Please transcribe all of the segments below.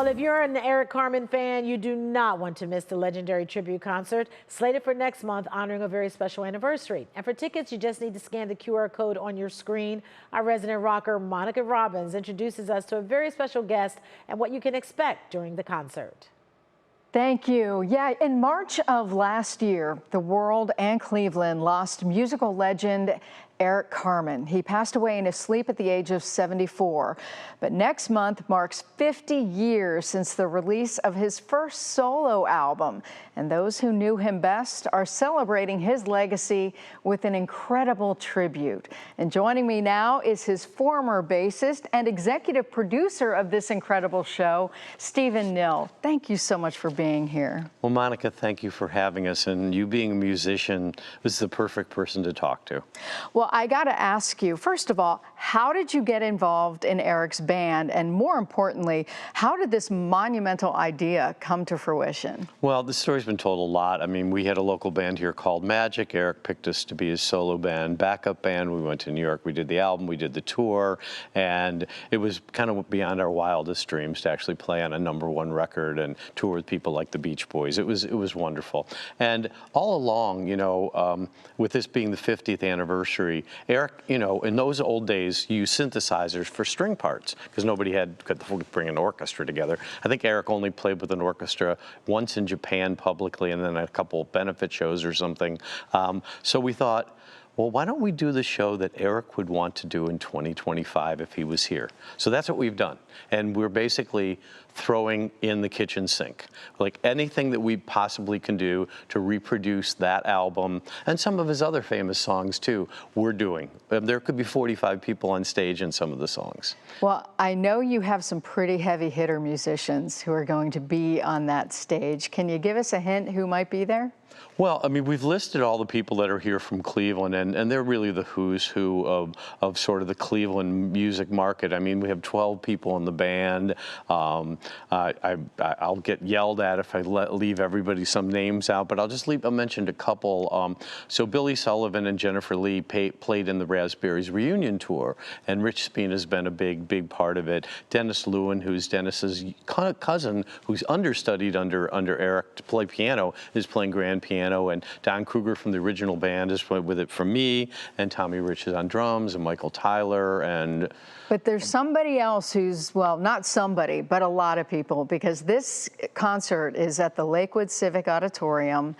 Well, if you're an Eric Carmen fan, you do not want to miss the legendary tribute concert slated for next month, honoring a very special anniversary. And for tickets, you just need to scan the QR code on your screen. Our resident rocker, Monica Robbins, introduces us to a very special guest and what you can expect during the concert. Thank you. Yeah, in March of last year, the world and Cleveland lost musical legend Eric Carmen. He passed away in his sleep at the age of 74. But next month marks 50 years since the release of his first solo album. And those who knew him best are celebrating his legacy with an incredible tribute. And joining me now is his former bassist and executive producer of this incredible show, Stephen Knill. Thank you so much for being here. Well, Monica, thank you for having us. And you being a musician was the perfect person to talk to. Well, I got to ask you, first of all, how did you get involved in Eric's band? And more importantly, how did this monumental idea come to fruition? Well, the story's been told a lot. I mean, we had a local band here called Magic. Eric picked us to be his solo band, backup band. We went to New York. We did the album. We did the tour. And it was kind of beyond our wildest dreams to actually play on a #1 record and tour with people like the Beach Boys. It was wonderful. And all along, you know, with this being the 50th anniversary, Eric, you know, in those old days, used synthesizers for string parts because nobody could bring an orchestra together. I think Eric only played with an orchestra once in Japan publicly and then a couple benefit shows or something. So we thought, well, why don't we do the show that Eric would want to do in 2025 if he was here? So that's what we've done. And we're basically throwing in the kitchen sink, like anything that we possibly can do to reproduce that album and some of his other famous songs too, we're doing. There could be 45 people on stage in some of the songs. Well, I know you have some pretty heavy hitter musicians who are going to be on that stage. Can you give us a hint who might be there? Well, I mean, we've listed all the people that are here from Cleveland, and they're really the who's who of sort of the Cleveland music market. I mean, we have 12 people in the band. I'll get yelled at if I leave everybody some names out, but I'll mention a couple. So Billy Sullivan and Jennifer Lee played in the Raspberries reunion tour, and Rich Spina has been a big part of it. Dennis Lewin, who's Dennis's cousin, who's understudied under Eric to play piano, is playing grand piano, and Don Kruger from the original band is with it from me, and Tommy Rich is on drums, and Michael Tyler, and... But there's somebody else who's, well, not somebody, but a lot of people, because this concert is at the Lakewood Civic Auditorium,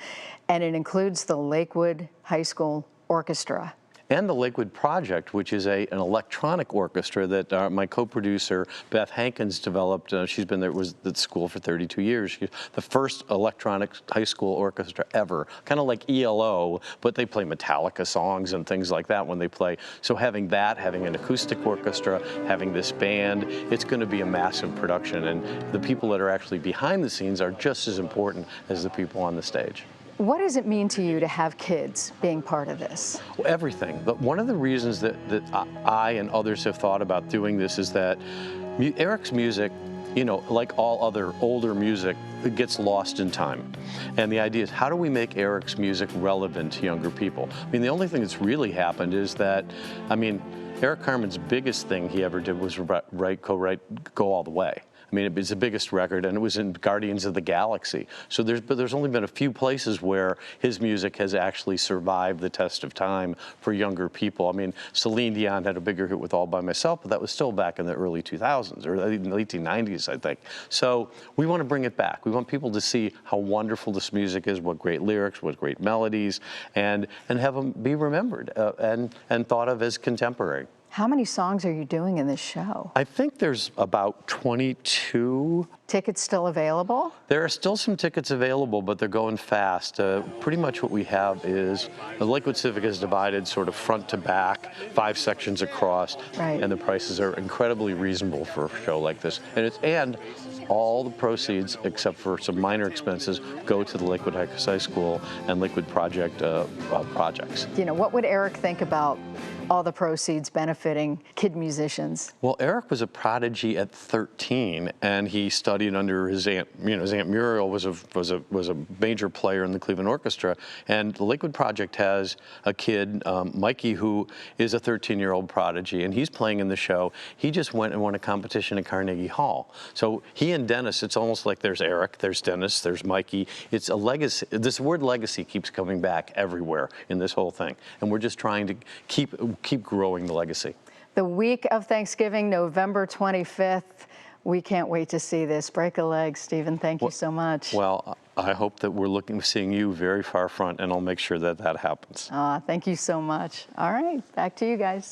and it includes the Lakewood High School Orchestra. And the Lakewood Project, which is an electronic orchestra that my co-producer, Beth Hankins, developed. She's been there, was at school for 32 years. She's the first electronic high school orchestra ever, kind of like ELO, but they play Metallica songs and things like that when they play. So having that, having an acoustic orchestra, having this band, it's going to be a massive production. And the people that are actually behind the scenes are just as important as the people on the stage. What does it mean to you to have kids being part of this? Well, everything. But one of the reasons that I and others have thought about doing this is that Eric's music, you know, like all other older music, it gets lost in time. And the idea is, how do we make Eric's music relevant to younger people? I mean, the only thing that's really happened is that, I mean, Eric Carmen's biggest thing he ever did was co-write Go All the Way. I mean, it's the biggest record, and it was in Guardians of the Galaxy. So there's only been a few places where his music has actually survived the test of time for younger people. I mean, Celine Dion had a bigger hit with All By Myself, but that was still back in the early 2000s, or in the 1890s, I think. So we want to bring it back. We want people to see how wonderful this music is, what great lyrics, what great melodies, and have them be remembered and thought of as contemporary. How many songs are you doing in this show? I think there's about 22. Tickets still available? There are still some tickets available, but they're going fast. Pretty much what we have is the Lakewood Civic is divided sort of front to back, 5 sections across, right. And the prices are incredibly reasonable for a show like this. And all the proceeds, except for some minor expenses, go to the Lakewood High School and Lakewood Project projects. You know, what would Eric think about all the proceeds benefiting benefiting kid musicians? Well, Eric was a prodigy at 13, and he studied under his aunt. His aunt Muriel was a major player in the Cleveland Orchestra, and the Lakewood Project has a kid, Mikey, who is a 13-year-old prodigy, and he's playing in the show. He just went and won a competition at Carnegie Hall. So he and Dennis, it's almost like there's Eric, there's Dennis, there's Mikey. It's a legacy. This word legacy keeps coming back everywhere in this whole thing, and we're just trying to keep growing the legacy. The week of Thanksgiving, November 25th. We can't wait to see this. Break a leg, Stephen. Thank you so much. Well, I hope that we're seeing you very far front, and I'll make sure that that happens. Thank you so much. All right, back to you guys.